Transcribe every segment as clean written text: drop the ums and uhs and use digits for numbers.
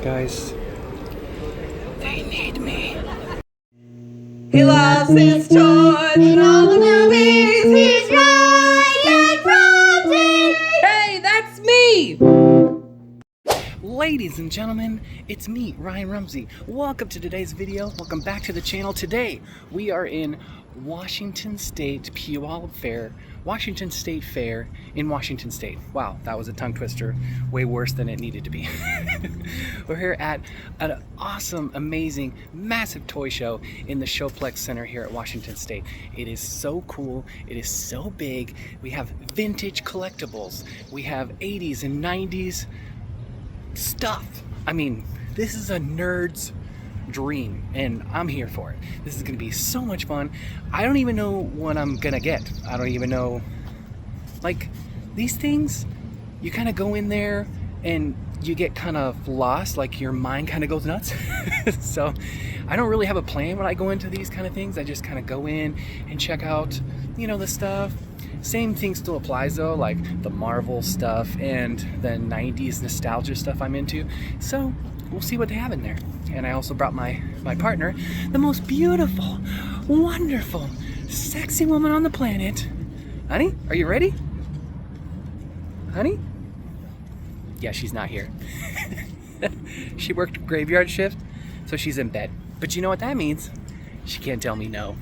Guys, they need me. He loves his toys and all the movies. He's Ryan Rumsey. Hey, that's me! Ladies and gentlemen, it's me, Ryan Rumsey. Welcome to today's video. Welcome back to the channel. Today, we are in Washington State Puyallup Fair, Washington State Fair in Washington State. Wow, that was a tongue twister. Way worse than it needed to be. We're here at an awesome, amazing, massive toy show in the Showplex Center here at Washington State. It is so cool. It is so big. We have vintage collectibles. We have 80s and 90s stuff. I mean, this is a nerd's dream and I'm here for it. This is gonna be so much fun. I don't even know what I'm gonna get. I don't even know, like, these things, you kind of go in there and you get kind of lost, like your mind kind of goes nuts. So I don't really have a plan when I go into these kind of things. I just kind of go in and check out, you know, the stuff. Same thing still applies though, like the Marvel stuff and the 90s nostalgia stuff I'm into. So we'll see what they have in there. And I also brought my partner, the most beautiful, wonderful, sexy woman on the planet. Honey, are you ready? Honey? Yeah, she's not here. She worked graveyard shift, so she's in bed. But you know what that means? She can't tell me no.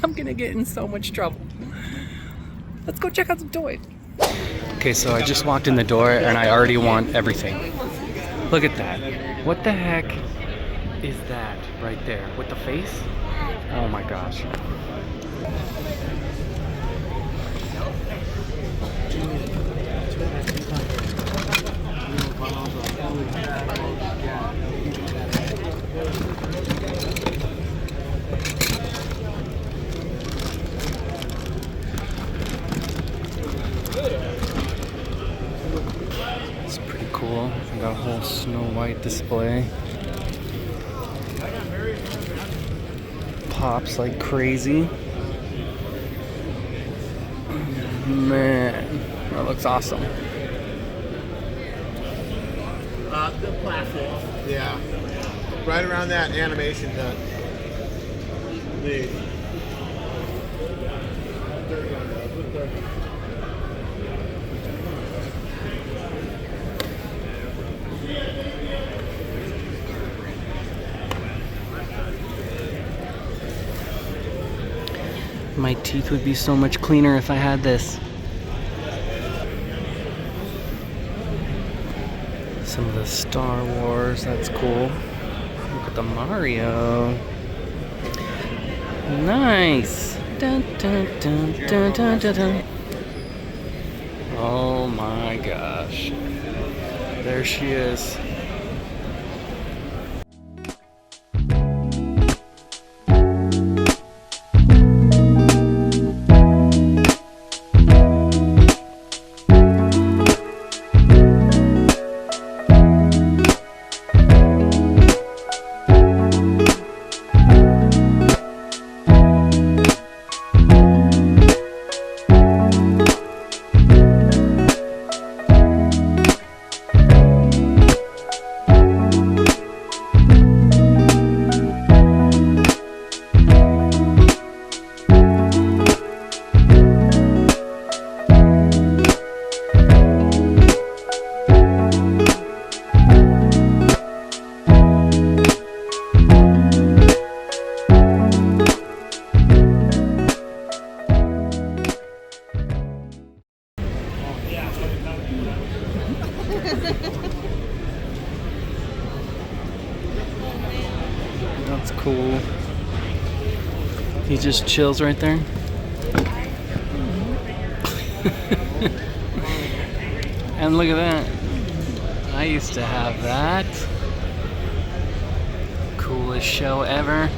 I'm gonna get in so much trouble. Let's go check out some toys. Okay, so I just walked in the door and I already want everything. Look at that. What the heck is that right there with the face? Oh my gosh. It's pretty cool. I got a whole Snow White display. Pops like crazy. Man, that looks awesome. The platform. Yeah. Right around that animation hut. My teeth would be so much cleaner if I had this. Some of the Star Wars, that's cool. Look at the Mario. Nice. Dun, dun, dun, dun, dun, dun, dun. Oh my gosh. There she is. That's cool. He just chills right there. And look at that. I used to have that. Coolest show ever.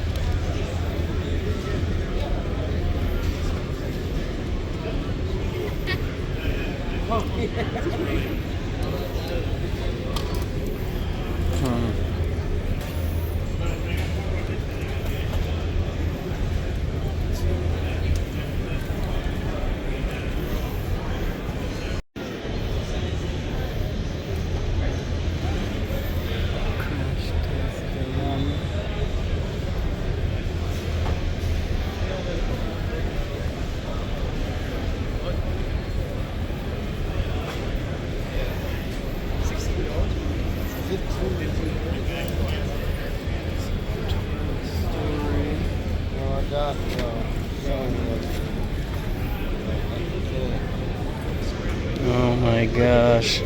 Oh my gosh.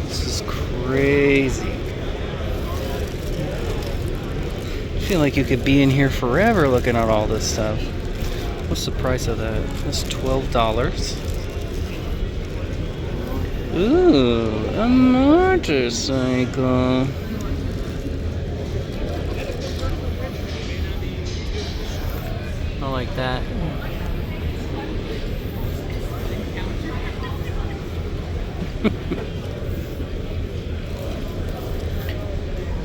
This is crazy. I feel like you could be in here forever looking at all this stuff. What's the price of that? That's $12. Ooh, a motorcycle. I like that.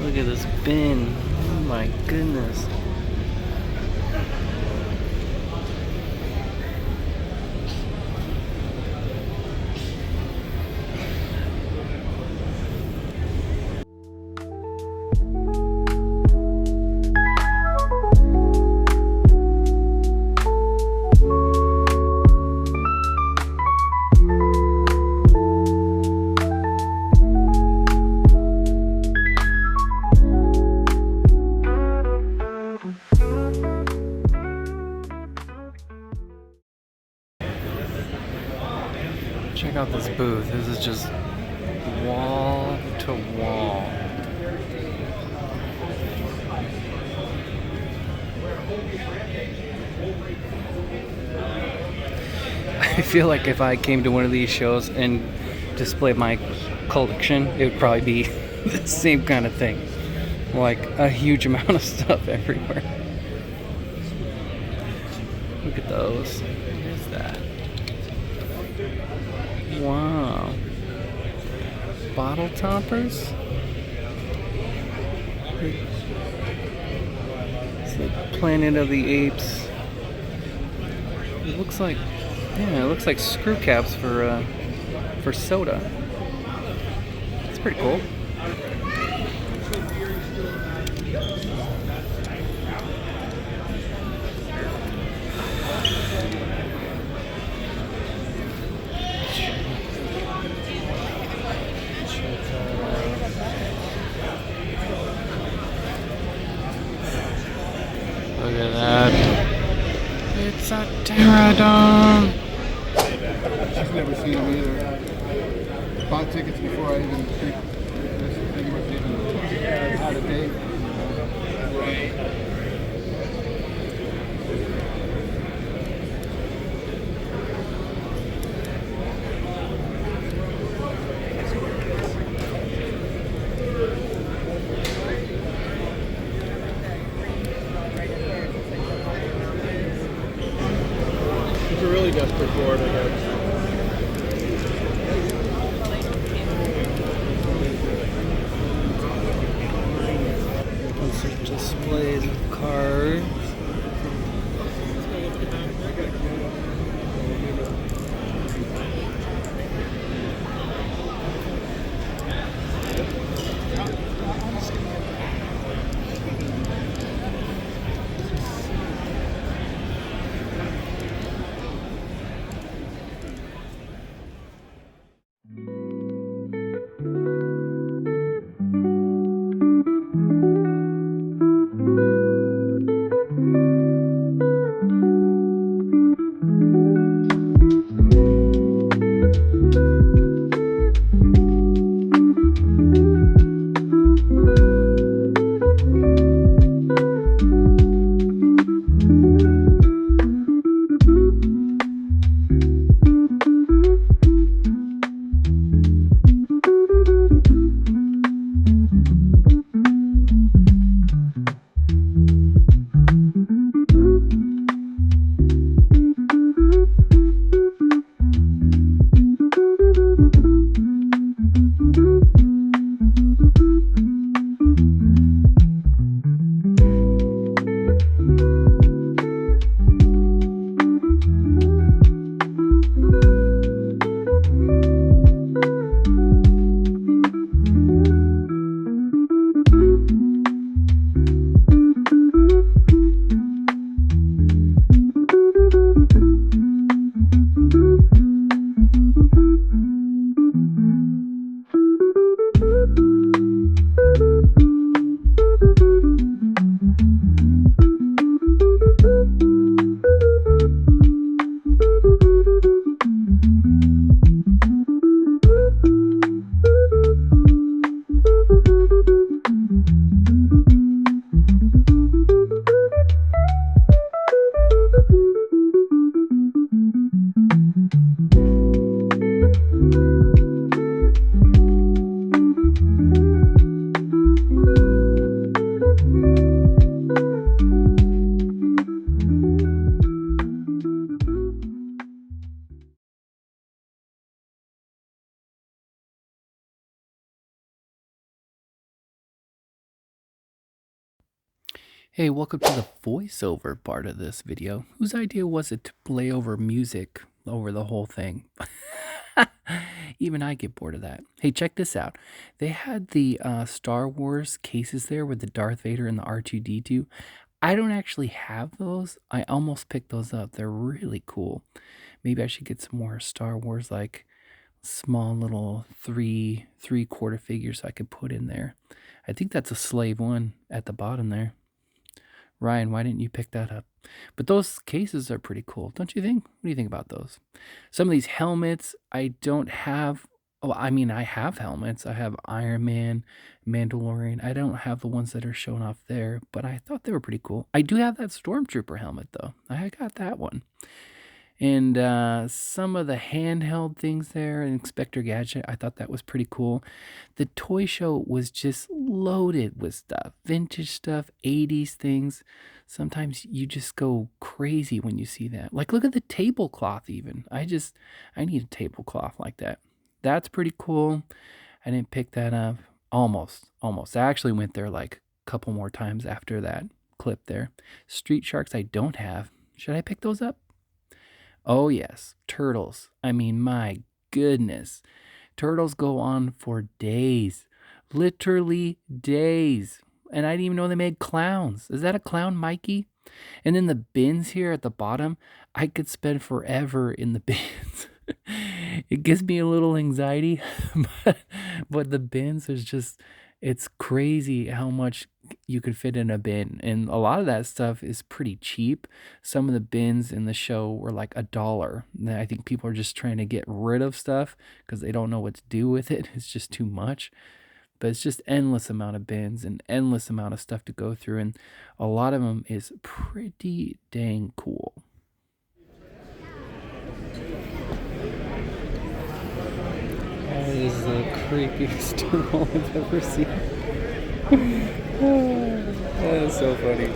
Look at this bin. Oh my goodness. Check out this booth. This is just wall to wall. I feel like if I came to one of these shows and displayed my collection, it would probably be the same kind of thing. Like a huge amount of stuff everywhere. Look at those. What is that? Wow. Bottle toppers? It's like Planet of the Apes. It looks like, yeah, it looks like screw caps for soda. It's pretty cool. Look at that. It's a pterodon. I've never seen them either. Bought tickets before I even think had a date. It's a really desperate board, I guess. Displays of cards. Hey, welcome to the voiceover part of this video. Whose idea was it to play over music over the whole thing? Even I get bored of that. Hey, check this out. They had the Star Wars cases there with the Darth Vader and the R2-D2. I don't actually have those. I almost picked those up. They're really cool. Maybe I should get some more Star Wars, like small little three-quarter figures I could put in there. I think that's a slave one at the bottom there. Ryan, why didn't you pick that up? But those cases are pretty cool, don't you think? What do you think about those? Some of these helmets I don't have. Oh, I mean, I have helmets. I have Iron Man, Mandalorian. I don't have the ones that are shown off there, but I thought they were pretty cool. I do have that Stormtrooper helmet, though. I got that one. And some of the handheld things there, and Inspector Gadget, I thought that was pretty cool. The toy show was just loaded with stuff, vintage stuff, 80s things. Sometimes you just go crazy when you see that. Like, look at the tablecloth even. I need a tablecloth like that. That's pretty cool. I didn't pick that up. Almost. I actually went there like a couple more times after that clip there. Street Sharks I don't have. Should I pick those up? Oh, yes, turtles. I mean, my goodness. Turtles go on for days. Literally days. And I didn't even know they made clowns. Is that a clown, Mikey? And then the bins here at the bottom, I could spend forever in the bins. It gives me a little anxiety, but the bins is just, it's crazy how much you could fit in a bin. And a lot of that stuff is pretty cheap. Some of the bins in the show were like $1. And I think people are just trying to get rid of stuff because they don't know what to do with it. It's just too much. But it's just endless amount of bins and endless amount of stuff to go through. And a lot of them is pretty dang cool. That is the creepiest turtle I've ever seen. That is so funny.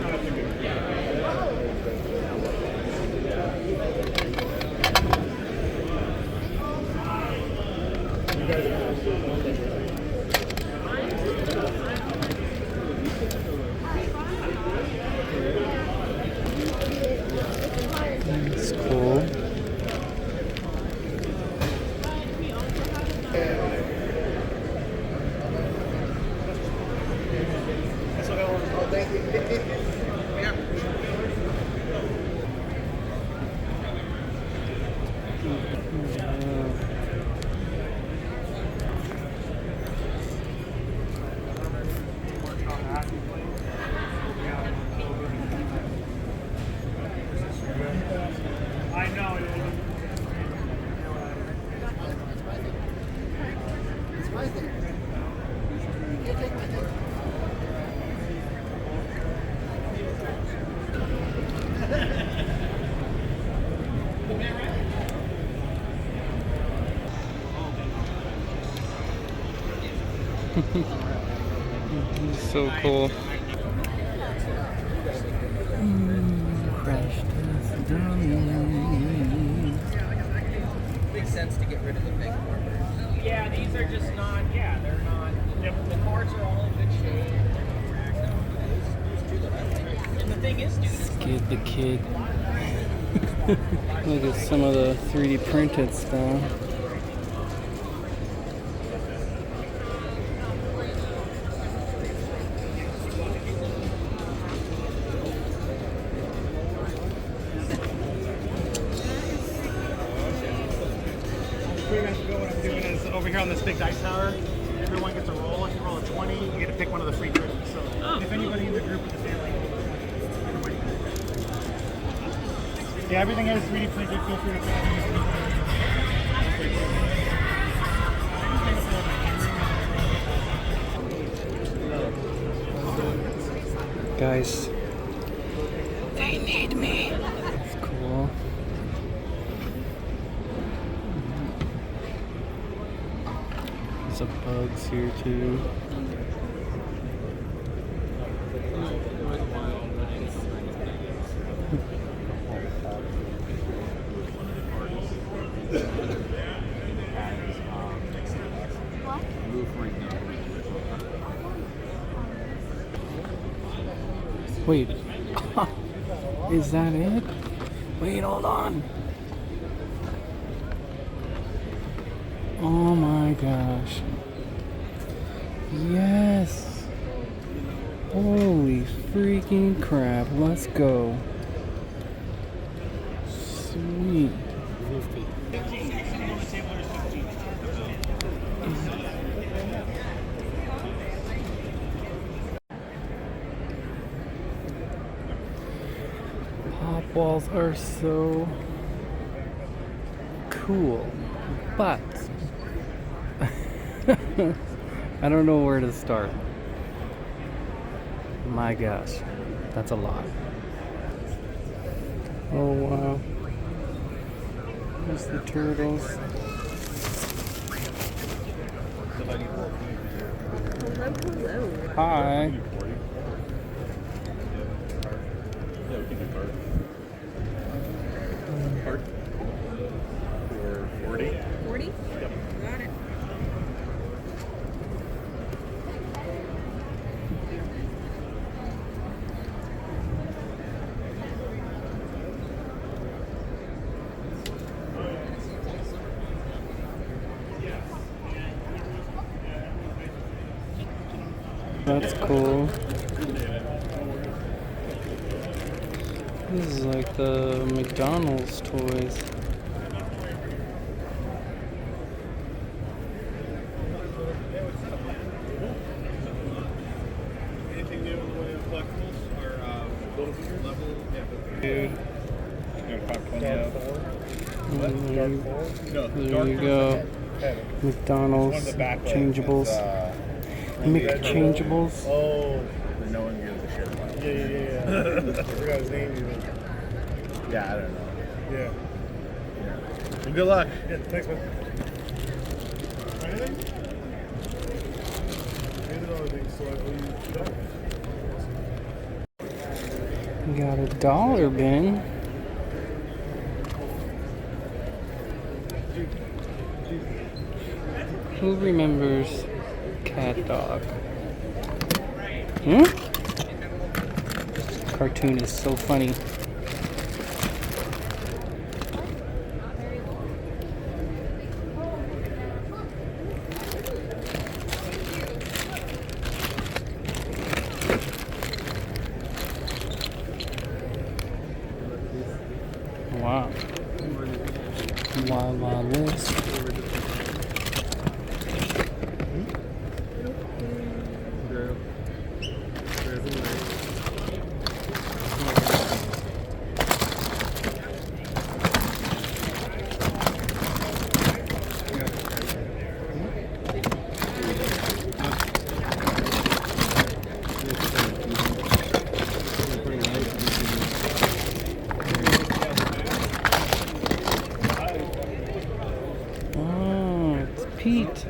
That's cool. I know it is. It's my thing. You can't take my thing. So cool. Crash test dummies. Makes sense to get rid of the big markers. Yeah, these are just not, they're not, the cards are all in good shape. And the thing is, dude, Skid the Kid. Look at some of the 3D printed stuff. pretty much what I'm doing is over here on this big dice tower, everyone gets a roll. If you roll a 20, you get to pick one of the free critics. So if anybody in the group with the family, everybody can. Yeah, everything is 3D printed. Feel free to pick it. Guys, they need me. It's cool. Lots of bugs here too. Wait, is that it? Wait, hold on. Oh my gosh. Yes. Holy freaking crap. Let's go. Sweet. Pop walls are so cool, but I don't know where to start. My gosh, that's a lot. Oh wow. There's the turtles. Hello. Hi. Yeah, we can do card. Card? For 40? 40? Yep. Got it. That's cool. This is like the McDonald's toys. Anything new in the way of collectibles or level? Yeah. Dude. There you go. McDonald's changeables. McChangeables. Oh, no one gives a shit about it. Yeah. I forgot his name even. Yeah, I don't know. Yeah. Well, good luck. Yeah, thanks, man. Anything? Got a dollar bin. Who remembers Cat Dog? Hmm? Cartoon is so funny. Wow. Wild Wild West. Oh, it's Pete.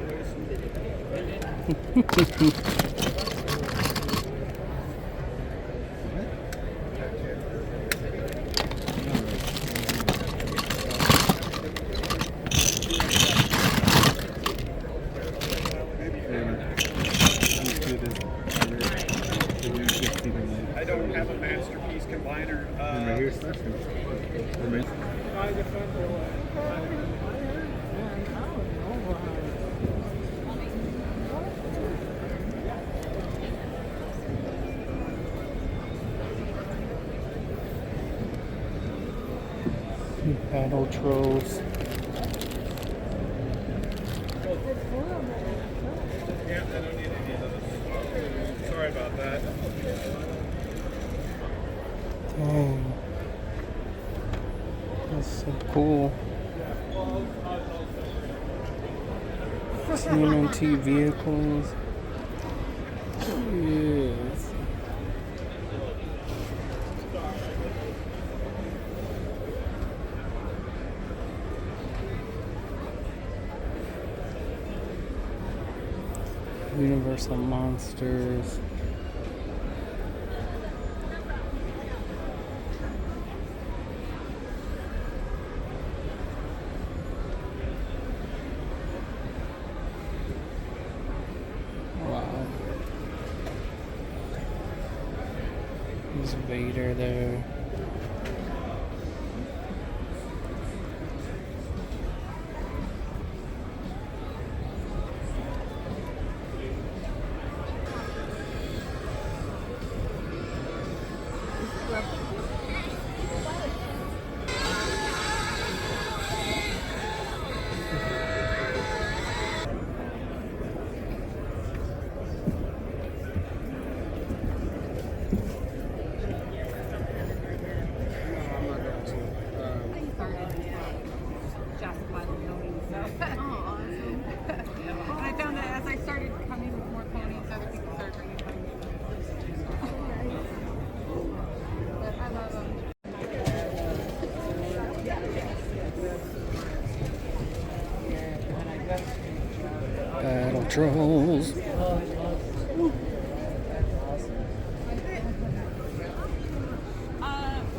I don't have a masterpiece combiner. Battle trolls. Yeah, I don't need any of those. Sorry about that. Dang. That's so cool. TMNT vehicles. Yes. Universal Monsters. Wow. There's Vader there. Just by the ponies. So. And I found that as I started coming with more ponies, other people started bringing ponies. But I love them. Battle Trolls.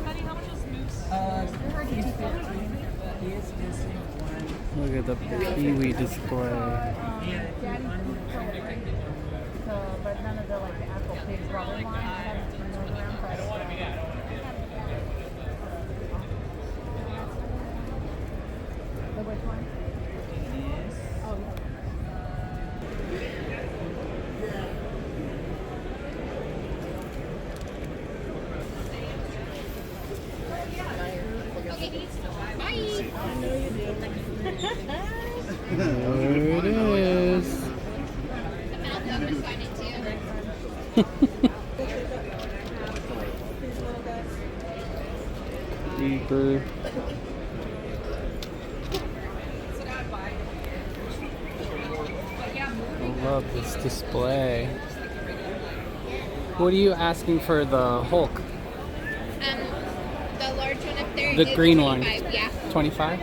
Honey, how much is Moose? Look at the Pee-wee display. But none of the like the actual pigs rubber line. I haven't seen those around, but the which one? Oh, There it is. Deeper. I love this display. What are you asking for the Hulk? The large one up there. The is green one. 25, yeah. 25?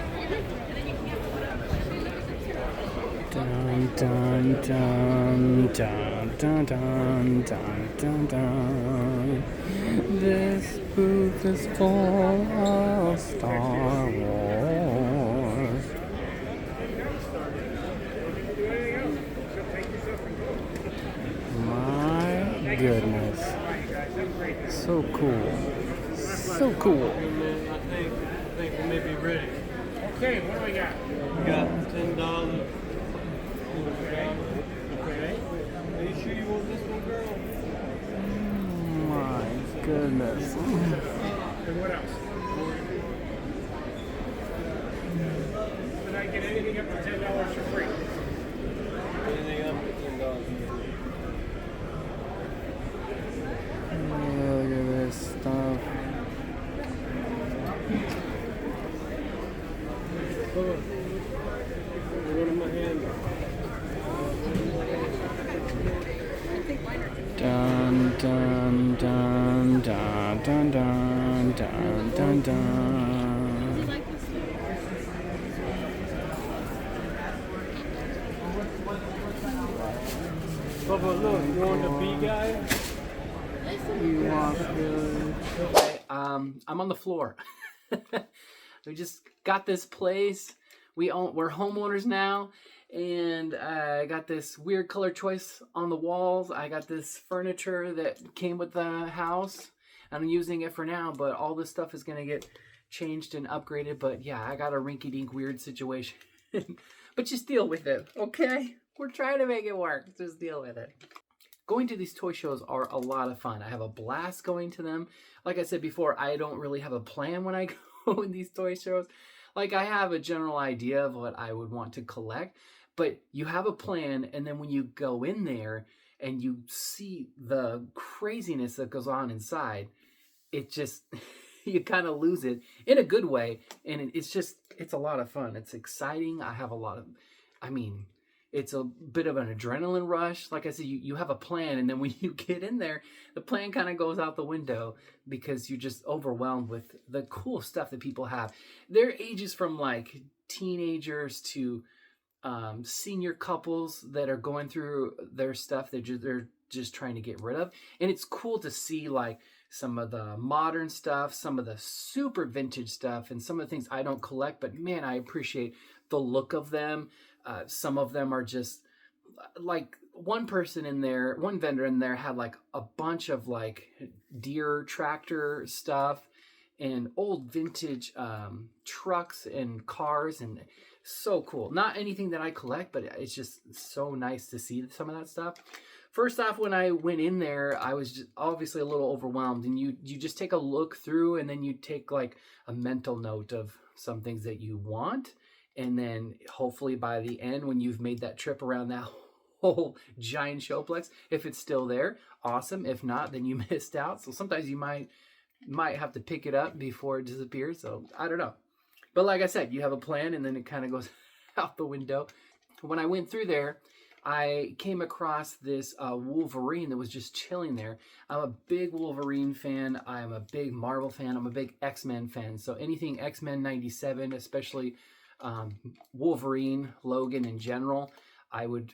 Dun dun dun dun dun dun dun dun dun. This booth is full of Star Wars. My goodness. So cool. So cool. I think we may be ready. Okay, what do we got? We got $10. Okay. Are you sure you want this one, girl? My goodness. And what else? Did I get anything up to $10 for free? Anything up to $10 for free. Look at this stuff. Dun dun dun dun dun dun dun dun dun. Bubba, look, you want the bee guy? Okay, I'm on the floor. We just got this place. We're homeowners now, and I got this weird color choice on the walls. I got this furniture that came with the house. I'm using it for now, but all this stuff is gonna get changed and upgraded. But yeah, I got a rinky-dink weird situation. But just deal with it, okay? We're trying to make it work. Just deal with it. Going to these toy shows are a lot of fun. I have a blast going to them. Like I said before, I don't really have a plan when I go in these toy shows. Like, I have a general idea of what I would want to collect, but you have a plan, and then when you go in there and you see the craziness that goes on inside, it just, you kind of lose it in a good way, and it's a lot of fun. It's exciting. It's a bit of an adrenaline rush. Like I said, you have a plan, and then when you get in there, the plan kind of goes out the window because you're just overwhelmed with the cool stuff that people have. Their ages from like teenagers to senior couples that are going through their stuff they're just trying to get rid of. And it's cool to see like some of the modern stuff, some of the super vintage stuff, and some of the things I don't collect, but man, I appreciate the look of them. Some of them are just like one vendor in there had like a bunch of like Deere tractor stuff and old vintage trucks and cars, and so cool. Not anything that I collect, but it's just so nice to see some of that stuff. First off, when I went in there, I was just obviously a little overwhelmed, and you just take a look through, and then you take like a mental note of some things that you want, and then hopefully by the end, when you've made that trip around that whole giant showplex, if it's still there, awesome. If not, then you missed out. So sometimes you might have to pick it up before it disappears. So I don't know. But like I said, you have a plan and then it kind of goes out the window. When I went through there, I came across this Wolverine that was just chilling there. I'm a big Wolverine fan. I'm a big Marvel fan. I'm a big X-Men fan. So anything X-Men 97, especially Wolverine, Logan in general, I would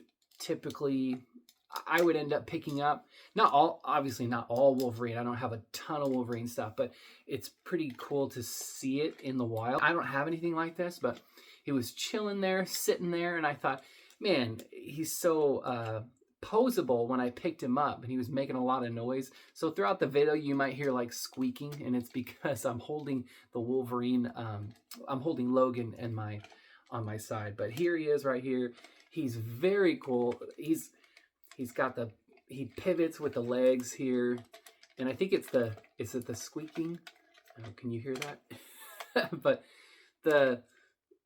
end up picking up. Obviously not all Wolverine. I don't have a ton of Wolverine stuff, but it's pretty cool to see it in the wild. I don't have anything like this, but he was chilling there, sitting there, and I thought, man, he's so poseable when I picked him up, and he was making a lot of noise. So throughout the video, you might hear like squeaking, and it's because I'm holding the Wolverine. I'm holding Logan on my side, but here he is right here. He's very cool. He pivots with the legs here, and I think is it the squeaking? Oh, can you hear that? But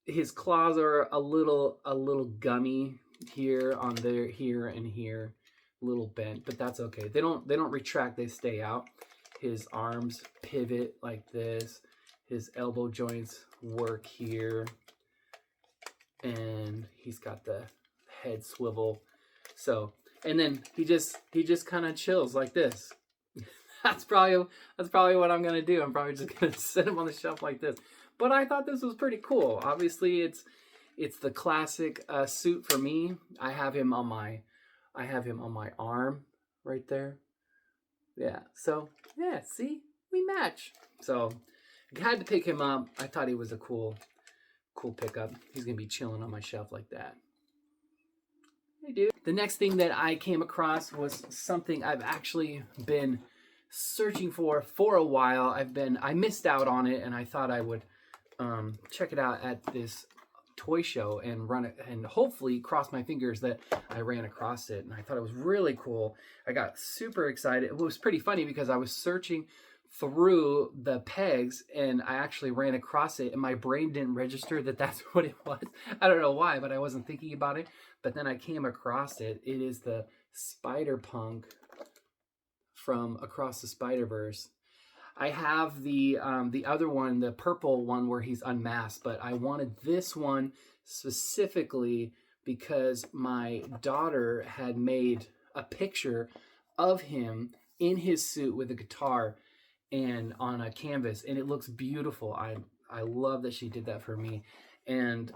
his claws are a little gummy here on there, here and here, a little bent, but that's okay. They don't retract, they stay out. His arms pivot like this. His elbow joints work here. And he's got the head swivel. So, and then he just kind of chills like this. That's probably what I'm gonna do. I'm probably just gonna set him on the shelf like this. But I thought this was pretty cool. Obviously, it's the classic suit for me. I have him on my arm right there. Yeah. So yeah, see, we match. So I had to pick him up. I thought he was a cool pickup. He's gonna be chilling on my shelf like that. Hey dude. The next thing that I came across was something I've actually been searching for a while. I missed out on it, and I thought I would check it out at this toy show and run it, and hopefully cross my fingers that I ran across it. And I thought it was really cool. I got super excited. It was pretty funny because I was searching through the pegs and I actually ran across it, and my brain didn't register that that's what it was. I don't know why, but I wasn't thinking about it. But then I came across it. It is the Spider-Punk from Across the Spider-Verse. I have the other one, the purple one where he's unmasked, but I wanted this one specifically because my daughter had made a picture of him in his suit with a guitar and on a canvas, and it looks beautiful. I love that she did that for me, and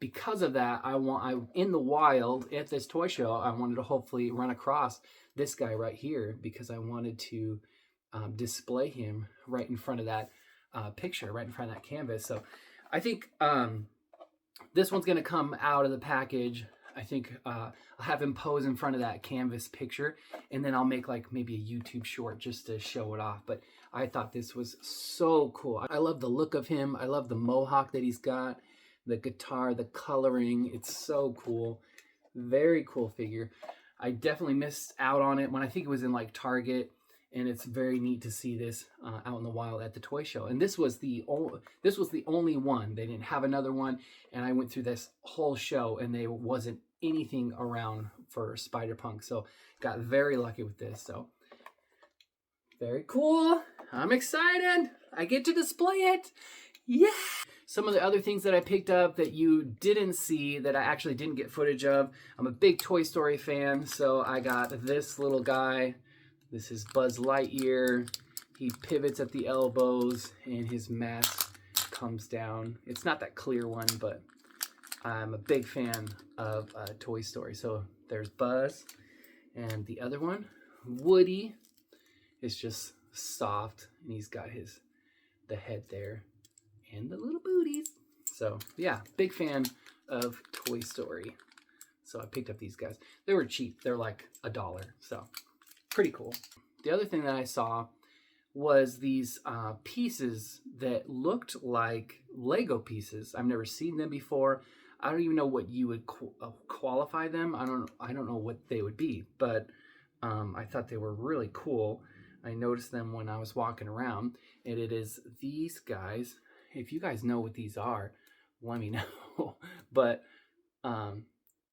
because of that, I in the wild at this toy show, I wanted to hopefully run across this guy right here because I wanted to display him right in front of that picture, right in front of that canvas. So I think this one's gonna come out of the package. I think I'll have him pose in front of that canvas picture, and then I'll make like maybe a YouTube short just to show it off. But I thought this was so cool. I love the look of him. I love the mohawk that he's got, the guitar, the coloring. It's so cool. Very cool figure. I definitely missed out on it when I think it was in like Target, and it's very neat to see this out in the wild at the toy show. And this was the only one. They didn't have another one, and I went through this whole show and there wasn't anything around for Spider-Punk. So got very lucky with this. So very cool. I'm excited. I get to display it. Yeah. Some of the other things that I picked up that you didn't see, that I actually didn't get footage of. I'm a big Toy Story fan, so I got this little guy. This is Buzz Lightyear. He pivots at the elbows and his mask comes down. It's not that clear one, but I'm a big fan of Toy Story. So there's Buzz, and the other one, Woody, is just soft, and he's got the head there and the little booties. So yeah, big fan of Toy Story. So I picked up these guys. They were cheap. They're like $1, so pretty cool. The other thing that I saw was these pieces that looked like Lego pieces. I've never seen them before. I don't even know what you would qualify them. I don't know what they would be, but I thought they were really cool. I noticed them when I was walking around, and it is these guys. If you guys know what these are, let me know. But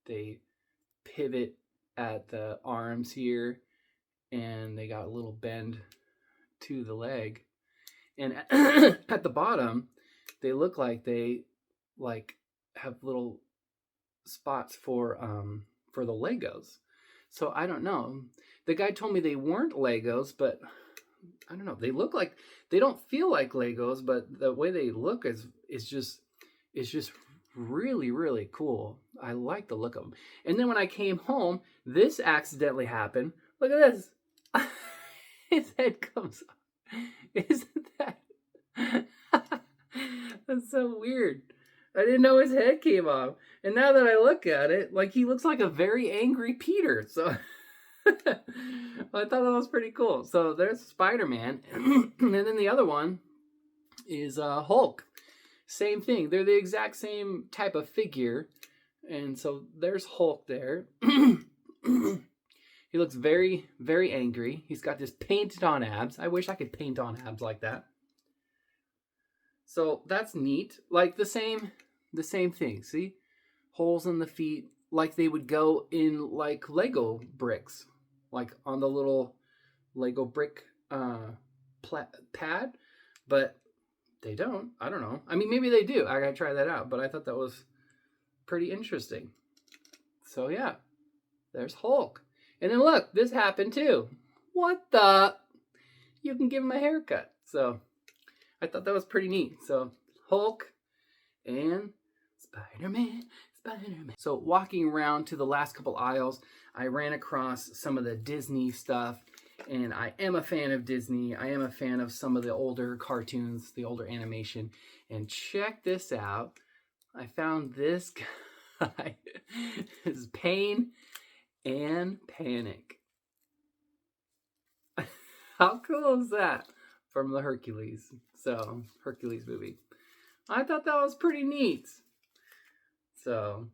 they pivot at the arms here, and they got a little bend to the leg, and at the bottom they look like they have little spots for the Legos. So I don't know. The guy told me they weren't Legos, but I don't know. They look like, they don't feel like Legos, but the way they look is just really, really cool. I like the look of them. And then when I came home, this accidentally happened. Look at this. His head comes off. Isn't that? That's so weird. I didn't know his head came off. And now that I look at it, like, he looks like a very angry Peter. So I thought that was pretty cool. So there's Spider-Man. And then the other one is Hulk. Same thing. They're the exact same type of figure. And so there's Hulk there. He looks very, very angry. He's got this painted on abs. I wish I could paint on abs like that. So that's neat. Like the same thing. See? Holes in the feet, like they would go in like Lego bricks, like on the little Lego brick pad, but they don't. I don't know. I mean, maybe they do. I gotta try that out, but I thought that was pretty interesting. So yeah, there's Hulk. And then look, this happened too. What the? You can give him a haircut. So I thought that was pretty neat. So Hulk and Spider-Man. So walking around to the last couple aisles, I ran across some of the Disney stuff, and I am a fan of Disney. I am a fan of some of the older cartoons, the older animation. And check this out. I found this guy. It's Pain and Panic. How cool is that? From the Hercules movie. I thought that was pretty neat. So,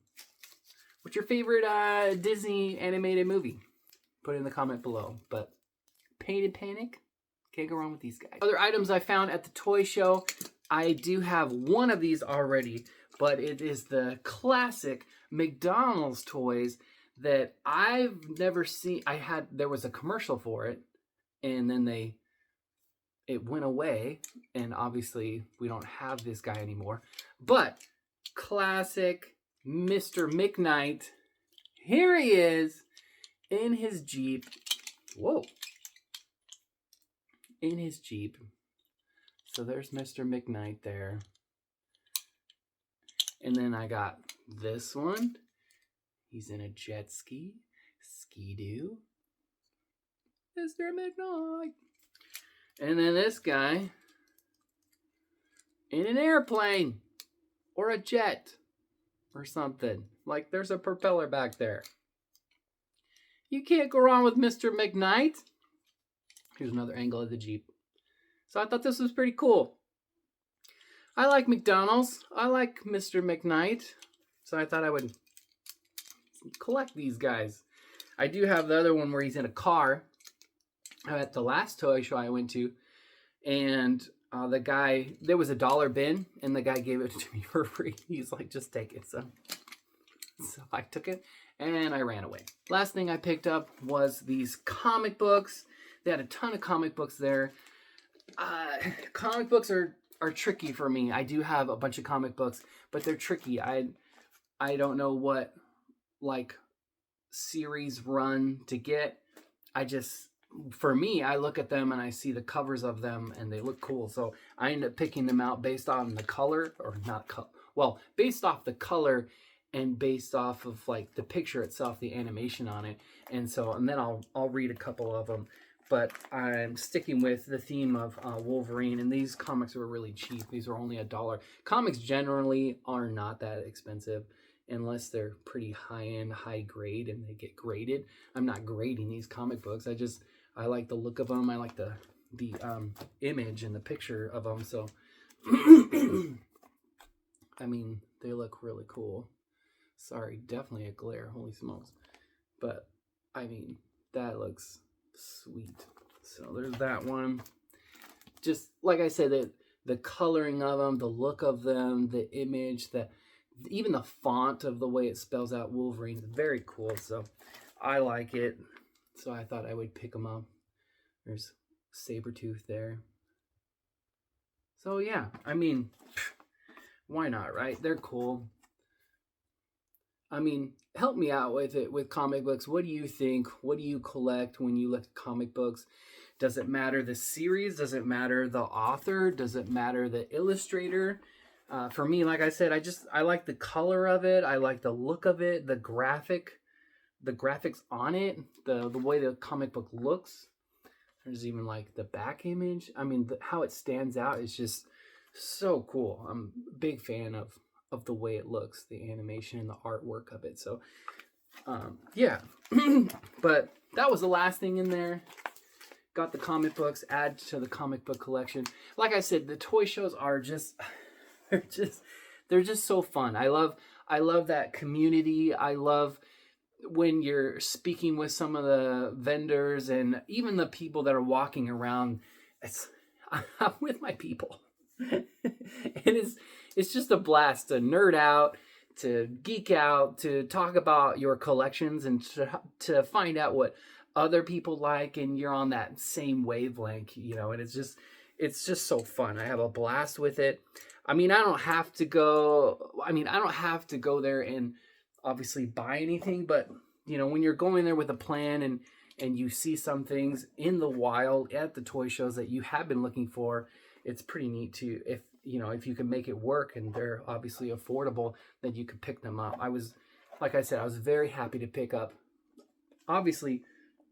what's your favorite Disney animated movie? Put it in the comment below. But Pain and Panic, can't go wrong with these guys. Other items I found at the toy show. I do have one of these already, but it is the classic McDonald's toys that I've never seen. There was a commercial for it, and then it went away, and obviously we don't have this guy anymore. But classic Mr. McKnight. Here he is in his Jeep. Whoa. In his Jeep. So there's Mr. McKnight there. And then I got this one. He's in a jet ski. Ski-Doo. Mr. McKnight. And then this guy in an airplane or a jet or something. Like there's a propeller back there. You can't go wrong with Mr. McKnight. Here's another angle of the Jeep. So I thought this was pretty cool. I like McDonald's. I like Mr. McKnight. So I thought I would collect these guys. I do have the other one where he's in a car. At the last toy show I went to, and the guy, there was a dollar bin, and the guy gave it to me for free. He's like, just take it, son. So I took it, and I ran away. Last thing I picked up was these comic books. They had a ton of comic books there. Comic books are tricky for me. I do have a bunch of comic books, but they're tricky. I don't know what, like, series run to get. For me, I look at them and I see the covers of them and they look cool. So I end up picking them out based on the color, or not color. Well, based off the color and based off of like the picture itself, the animation on it. And then I'll read a couple of them. But I'm sticking with the theme of Wolverine, and these comics were really cheap. These were only $1. Comics generally are not that expensive unless they're pretty high-end, high grade, and they get graded. I'm not grading these comic books. I like the look of them. I like the image and the picture of them. So, I mean, they look really cool. Sorry, definitely a glare. Holy smokes. But, I mean, that looks sweet. So there's that one. Just like I said, the coloring of them, the look of them, the image, even the font of the way it spells out Wolverine is very cool. So I like it. So I thought I would pick them up. There's Sabretooth there. So yeah, I mean, why not, right? They're cool. I mean, help me out with it, with comic books. What do you think? What do you collect when you look at comic books? Does it matter the series? Does it matter the author? Does it matter the illustrator? For me, like I said, I like the color of it. I like the look of it, the graphics on it, the way the comic book looks. There's even like the back image. I mean, how it stands out is just so cool. I'm a big fan of the way it looks, the animation and the artwork of it. So yeah. But that was the last thing in there. Got the comic books, add to the comic book collection. Like I said, the toy shows are just they're just so fun. I love that community. I love when you're speaking with some of the vendors and even the people that are walking around. I'm with my people. And it's just a blast to nerd out, to geek out, to talk about your collections, and to find out what other people like, and you're on that same wavelength, you know. And it's just so fun. I have a blast with it. I mean, I don't have to go there and obviously buy anything, but you know, when you're going there with a plan and you see some things in the wild at the toy shows that you have been looking for, it's pretty neat to, if you can make it work and they're obviously affordable, then you could pick them up. Like I said, I was very happy to pick up obviously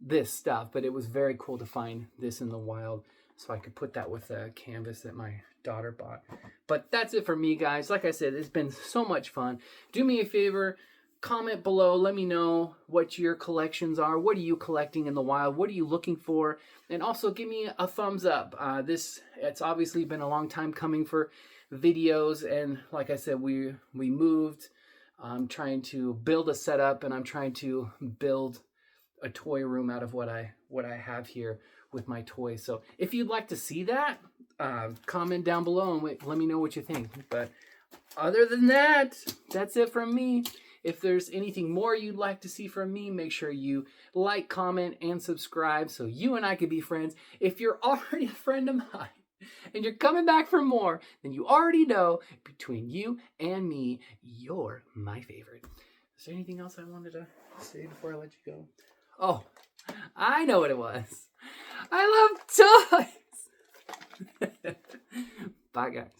this stuff, but it was very cool to find this in the wild, so I could put that with a canvas that my daughter bought. But that's it for me, guys. Like I said, it's been so much fun. Do me a favor, comment below, let me know what your collections are. What are you collecting in the wild? What are you looking for? And also give me a thumbs up. It's obviously been a long time coming for videos, and like I said, we moved. I'm trying to build a setup, and I'm trying to build a toy room out of what I have here with my toys. So if you'd like to see that, comment down below and let me know what you think. But other than that, that's it from me. If there's anything more you'd like to see from me, make sure you like, comment, and subscribe so you and I can be friends. If you're already a friend of mine and you're coming back for more, then you already know, between you and me, you're my favorite. Is there anything else I wanted to say before I let you go? Oh, I know what it was. I love toys. Bye, guys.